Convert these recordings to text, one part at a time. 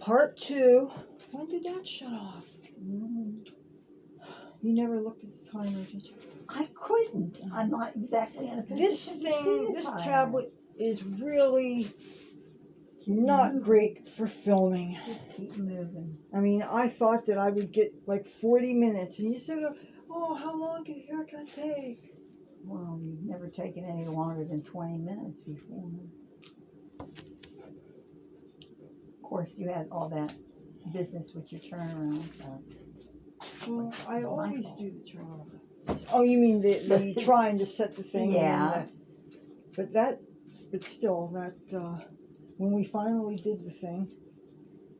part 2. When did that shut off? You never looked at the timer, did you? I couldn't. I'm not exactly in a position This to see thing, the this timer. tablet is really not great for filming. Just keep moving. I mean, I thought that I would get like 40 minutes, and you said, oh, how long did your haircut take? Well, you've never taken any longer than 20 minutes before. Of course, you had all that business with your turnaround, so. Well, I my always fault. do the turnaround. Oh, you mean the trying to set the thing? Yeah. But still, when we finally did the thing,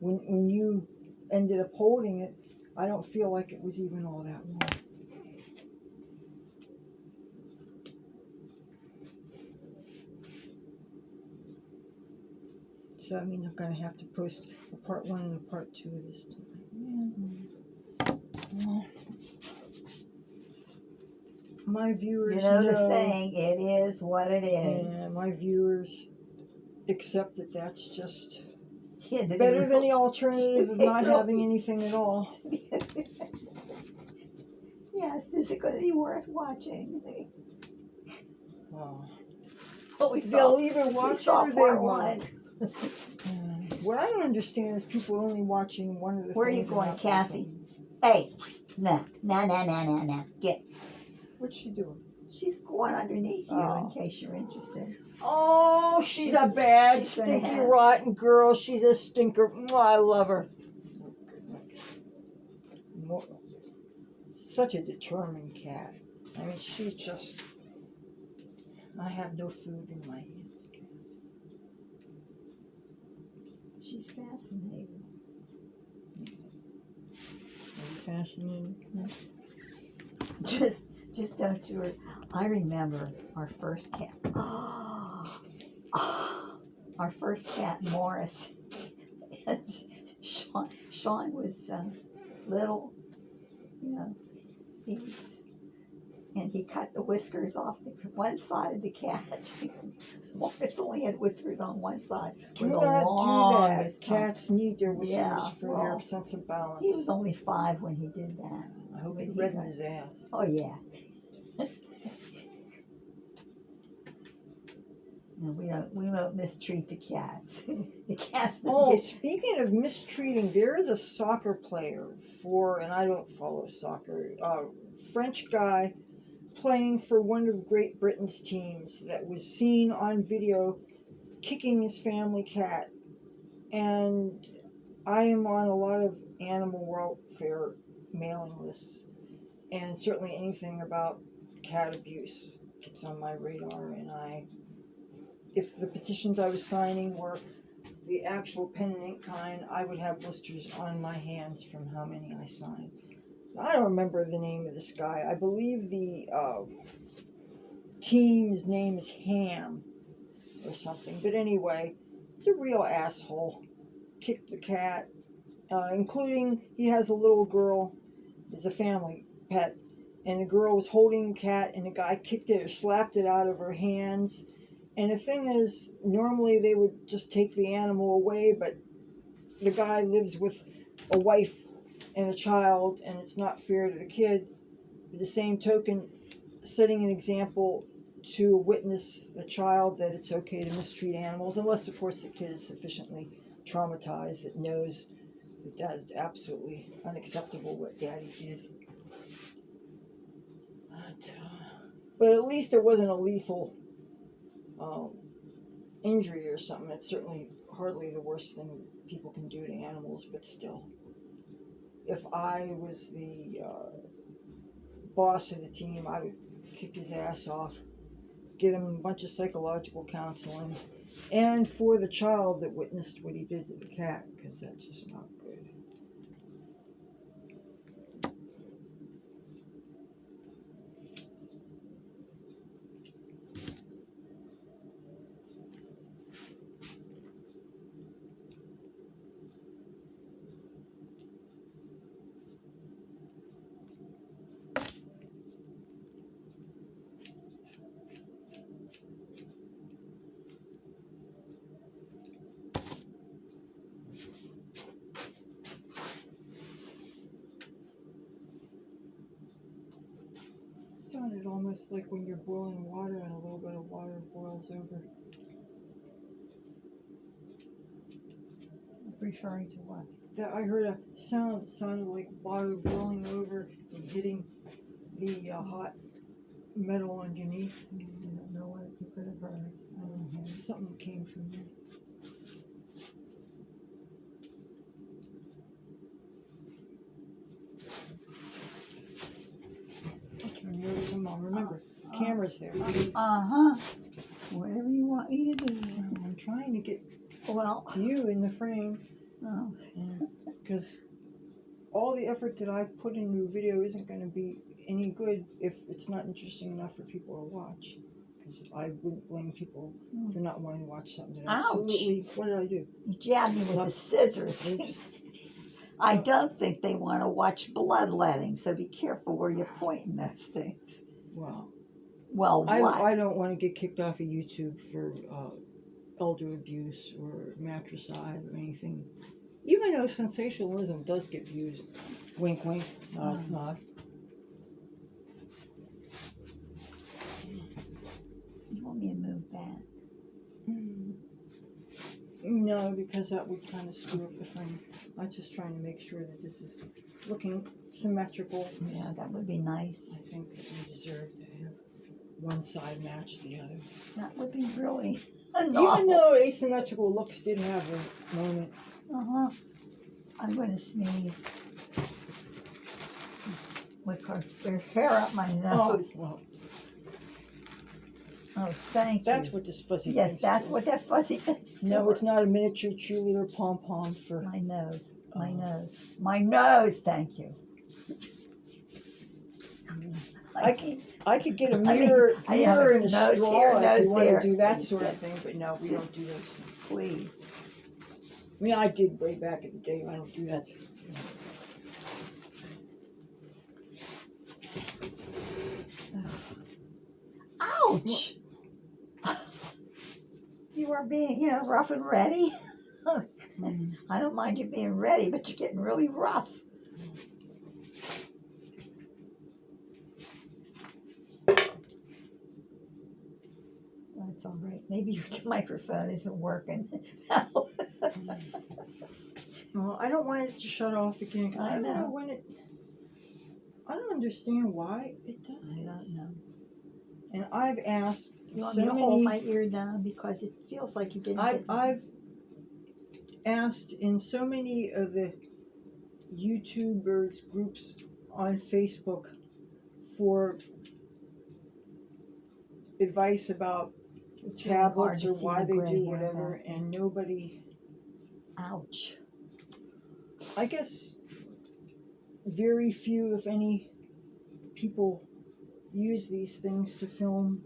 when you ended up holding it, I don't feel like it was even all that long. So that means I'm going to have to post a part 1 and a part 2 of this time. Yeah. Well, my viewers You know the saying, it is what it is. Yeah, my viewers accept that that's just Yeah, better than the alternative of not having anything at all. Yes, is it going to be worth watching? Oh. They'll either watch it or they won't. What I don't understand is people only watching one of the Where are you things. going, Cassie? Hey, no. Get. What's she doing? She's going underneath you in case you're interested. Oh, she's a bad, stinky, rotten girl. She's a stinker. Oh, I love her. Such a determined cat. I mean, she's just... I have no food in my hands, Cass. She's fascinating. Are you fascinated? No. Just don't do it. I remember our first cat. Our first cat, Morris. And Sean was little, you know. And he cut the whiskers off one side of the cat. Morris only had whiskers on one side. Do not do that. Cats need their whiskers for their sense of balance. He was only 5 when he did that. I hope he reddened his ass. Oh, yeah. No, we don't mistreat the cats. The cats don't get... Speaking of mistreating, there is a soccer player and I don't follow soccer, French guy playing for one of Great Britain's teams that was seen on video kicking his family cat. And I am on a lot of animal welfare mailing lists, and certainly anything about cat abuse gets on my radar, and if the petitions I was signing were the actual pen and ink kind, I would have blisters on my hands from how many I signed. I don't remember the name of this guy. I believe the team's name is Ham or something. But anyway, he's a real asshole. Kicked the cat, including he has a little girl. It's a family pet. And the girl was holding the cat, and the guy kicked it or slapped it out of her hands. And the thing is, normally they would just take the animal away, but the guy lives with a wife and a child, and it's not fair to the kid. At the same token, setting an example to witness the child that it's okay to mistreat animals, unless, of course, the kid is sufficiently traumatized that knows that that is absolutely unacceptable what daddy did. But at least there wasn't a lethal injury or something. It's certainly hardly the worst thing people can do to animals, but still. If I was the boss of the team, I would kick his ass off, get him a bunch of psychological counseling, and for the child that witnessed what he did to the cat, because that's just not good. sounded almost like when you're boiling water and a little bit of water boils over. Referring to what? That I heard a sound that sounded like water boiling over and hitting the hot metal underneath. I don't know what you could have heard. I don't know. Something came from there. I'll turn yours and I'll remember. Camera's there. Uh-huh. Whatever you want me to do. I'm trying to get Well, you in the frame oh, because all the effort that I put into a video isn't going to be any good if it's not interesting enough for people to watch. Because I wouldn't blame people for not wanting to watch something that Ouch. absolutely. What did I do? you jabbed me with the scissors. I don't think they want to watch bloodletting, so be careful where you're pointing those things. Wow. Well, what? I don't want to get kicked off of YouTube for elder abuse or matricide or anything. Even though sensationalism does get views. Wink, wink, nod, nod. You want me to move back? No, because that would kind of screw up the frame. I'm just trying to make sure that this is looking symmetrical. Yeah, that would be nice. I think that we deserve to have one side match the other. That would be really Even novel. though asymmetrical looks did have a moment. Uh-huh. I'm going to sneeze. With her hair up my nose. Well, Oh, thank you. that's what this fuzzy Yes, thing's that's for. what that fuzzy thing's for. No, it's not a miniature cheerleader pom-pom for... My nose. My Oh. nose. My nose, thank you. I could get a mirror, I have mirror a and a nose straw here, if nose you want there. to do that sort of thing, but no, we Just- don't do those things. Please. I mean, I did way back in the day. I don't do that stuff. Ouch! You are being, rough and ready. I don't mind you being ready, but you're getting really rough. That's all right. Maybe your microphone isn't working. Well, I don't want it to shut off again. 'Cause I I don't know know. when it. I don't understand why it does. I this. don't know. And I've asked You want so me to hold many. my ear down because it feels like you didn't get I've asked in so many of the YouTubers groups on Facebook for advice about It's really hard tablets to or see why the they gray do hair, whatever, and nobody. Ouch. I guess very few, if any, people use these things to film.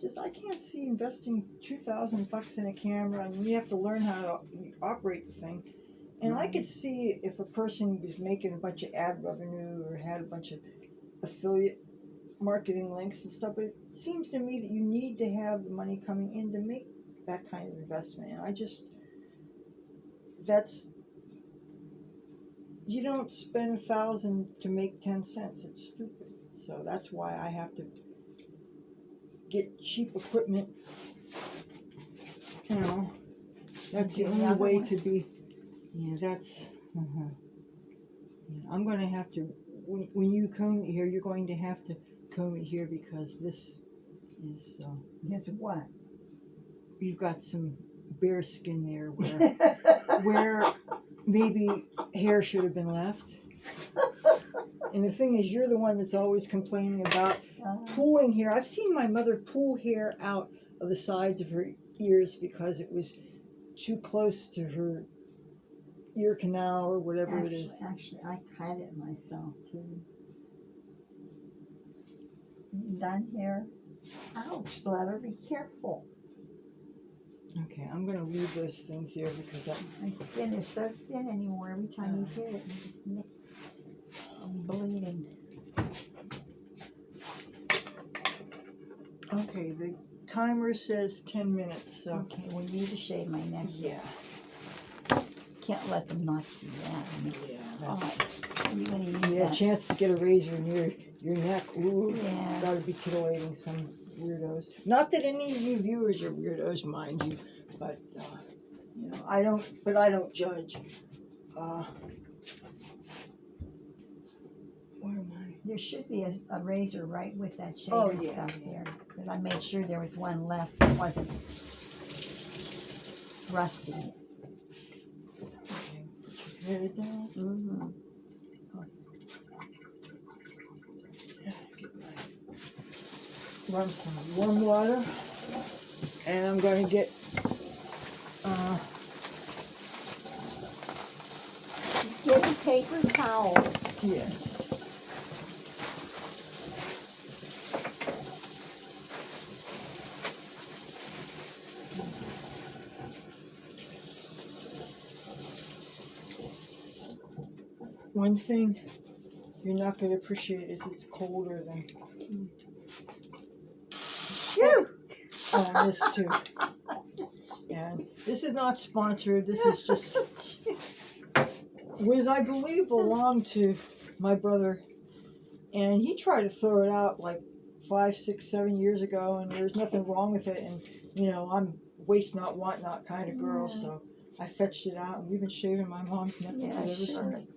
Just I can't see investing $2,000 in a camera, and you have to learn how to operate the thing. And I could see if a person was making a bunch of ad revenue or had a bunch of affiliate marketing links and stuff, but it seems to me that you need to have the money coming in to make that kind of investment. And you don't spend 1,000 to make 10 cents. It's stupid. So that's why I have to get cheap equipment. That's the Okay, only other way one. to be. That's. I'm going to have to. When you comb it here, you're going to have to comb it here because this is. Guess what? You've got some bare skin there where maybe hair should have been left. And the thing is, you're the one that's always complaining about pulling hair. I've seen my mother pull hair out of the sides of her ears because it was too close to her ear canal or whatever it is. Actually, I cut it myself too. You done here? Ouch, Leather, be careful. Okay, I'm going to leave those things here because My skin is so thin anymore. Every time you hit it, you just nick. I'm bleeding. Okay, the timer says 10 minutes, so. Okay, we need to shave my neck. Yeah. can't let them not see that. Yeah, All that's, right, you're gonna use yeah, that. chance to get a razor near your neck. Ooh, Yeah. gotta be titillating some weirdos. Not that any of you viewers are weirdos, mind you, but you know, I don't judge. Where am I? There should be a razor right with that shaving Oh, yeah, stuff yeah. there. Because I made sure there was one left that wasn't rusty. Okay, put your head down. Mm-hmm. Run some warm water, and I'm going to get Get paper towels. yes. One thing you're not going to appreciate is it's colder than Phew! this too. And this is not sponsored. This is just was I believe belonged to my brother, and he tried to throw it out like 5, 6, 7 years ago, and there's nothing wrong with it. And you know, I'm waste not, want not kind of girl, so I fetched it out, and we've been shaving my mom's neck with Yeah, it ever sure. since.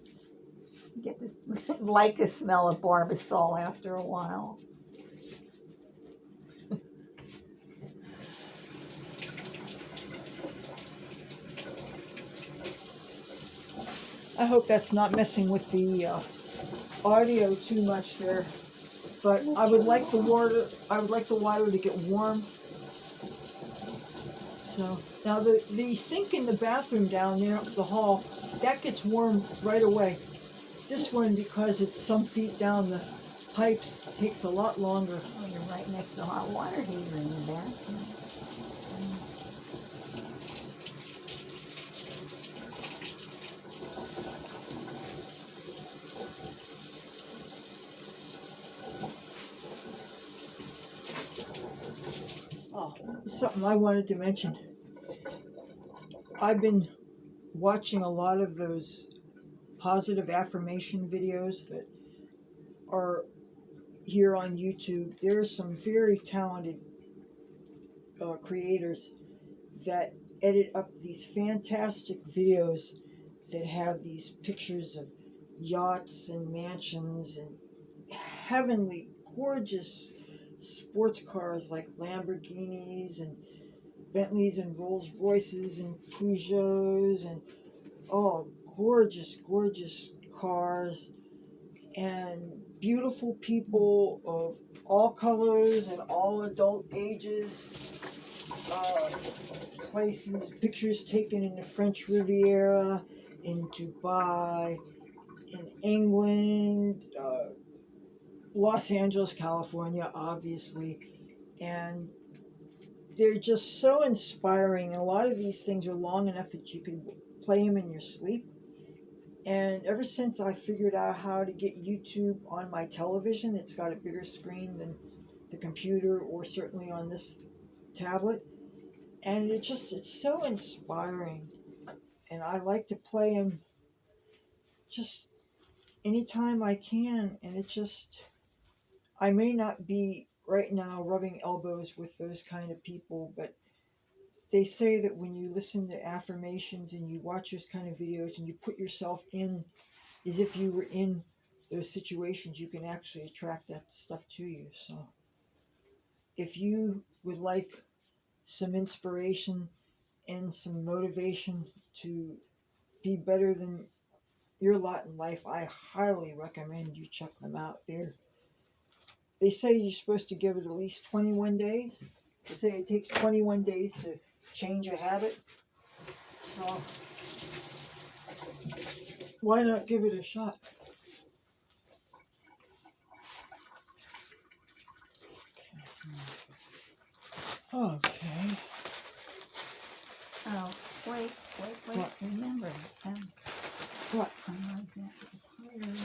Get this like the smell of Barbasol after a while. I hope that's not messing with the audio too much there. But I would like the water. I would like the water to get warm. So now the sink in the bathroom down there, the hall, that gets warm right away. This one, because it's some feet down the pipes, takes a lot longer. Oh, you're right next to the hot water heater in the bathroom. Oh, something I wanted to mention. I've been watching a lot of those positive affirmation videos that are here on YouTube. There are some very talented creators that edit up these fantastic videos that have these pictures of yachts and mansions and heavenly, gorgeous sports cars like Lamborghinis and Bentleys and Rolls Royces and Peugeots and oh, gorgeous, gorgeous cars and beautiful people of all colors and all adult ages. Places, pictures taken in the French Riviera, in Dubai, in England, Los Angeles, California, obviously, and they're just so inspiring. And a lot of these things are long enough that you can play them in your sleep. And ever since I figured out how to get YouTube on my television, it's got a bigger screen than the computer or certainly on this tablet. And it's so inspiring. And I like to play them just anytime I can. And I may not be right now rubbing elbows with those kind of people, but they say that when you listen to affirmations and you watch those kind of videos and you put yourself in as if you were in those situations, you can actually attract that stuff to you. So if you would like some inspiration and some motivation to be better than your lot in life, I highly recommend you check them out. They say you're supposed to give it at least 21 days. They say it takes 21 days to change a habit. So why not give it a shot? Okay. Oh, wait. What? Remember, What? I'm not exactly tired.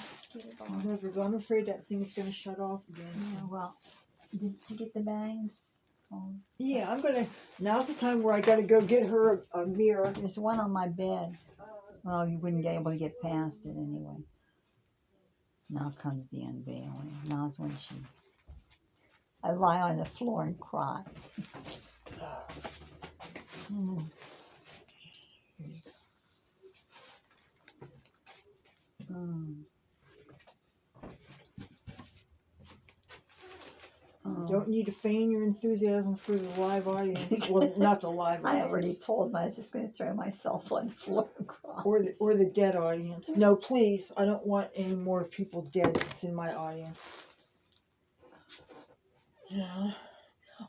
Let's get it on. Whatever, but I'm afraid that thing's going to shut off again. Yeah, well, did you get the bangs? phone. Yeah, now's the time where I gotta go get her a mirror. There's one on my bed. Well, you wouldn't be able to get past it anyway. Now comes the unveiling. Now's when I lie on the floor and cry. Hmm. Mm. You don't need to feign your enthusiasm for the live audience. Well, not the live I audience. already told him I was just going to throw myself on the floor and cry. Or the dead audience. No, please. I don't want any more people dead that's in my audience. Yeah.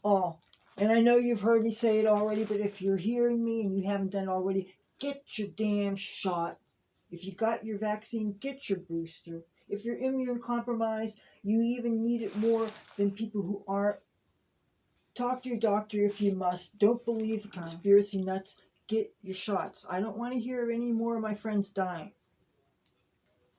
Oh, and I know you've heard me say it already, but if you're hearing me and you haven't done it already, get your damn shot. If you got your vaccine, get your booster. If you're immune compromised, you even need it more than people who aren't. Talk to your doctor if you must. Don't believe the conspiracy nuts. Get your shots. I don't want to hear any more of my friends dying.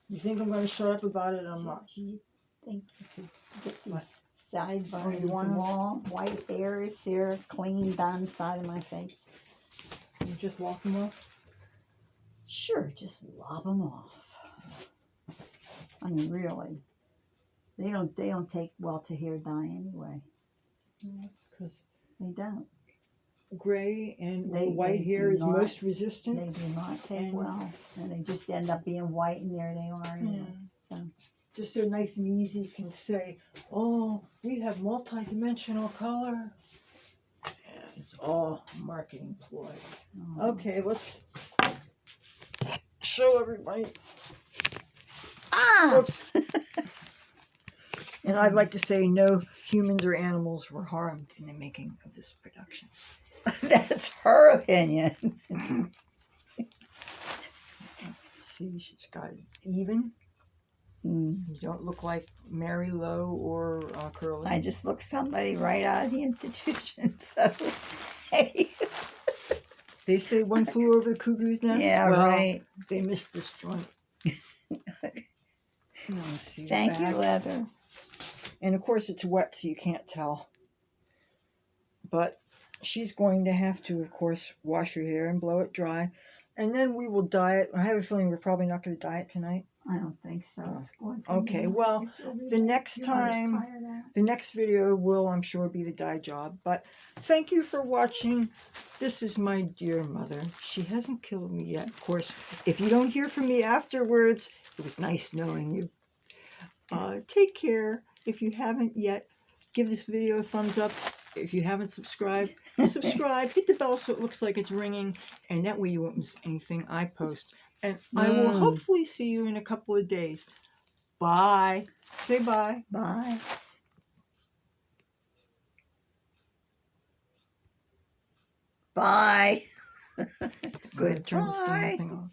You think I'm going to shut up about it? I'm not. Do you think you could get these What? sideburns, you want 'em? long white hairs here clean down the side of my face? You just lock them off? Sure, just lob them off. I mean, really, they don't take well to hair dye anyway. Because They don't. gray and They white do hair is not- most resistant. They do not take And- well, and they just end up being white, and there they are. Anyway. So Just so nice and easy, you can say, "Oh, we have multi-dimensional color." Yeah, it's all marketing ploy. Okay, let's show everybody. Ah! Whoops. And I'd like to say no humans or animals were harmed in the making of this production. That's her opinion. See, she's got it even. You don't look like Mary Lowe or Curly. I just look somebody right out of the institution. So, hey. They say one flew over the cuckoo's nest. Yeah, well, right. They missed this joint. Let's see the Thank you, back. Leathur. And of course it's wet, so you can't tell. But she's going to have to, of course, wash her hair and blow it dry. And then we will dye it. I have a feeling we're probably not going to dye it tonight. I don't think so. It's going to Okay, be- well, it's really the late. next Your mother's time- tired out. The next video will, I'm sure, be the dye job. But thank you for watching. This is my dear mother. She hasn't killed me yet. Of course, if you don't hear from me afterwards, it was nice knowing you. Take care. If you haven't yet, give this video a thumbs up. If you haven't subscribed, subscribe. Hit the bell so it looks like it's ringing. And that way you won't miss anything I post. And I will hopefully see you in a couple of days. Bye. Say bye. Bye. Bye. I'm gonna turn this damn Goodbye. thing off.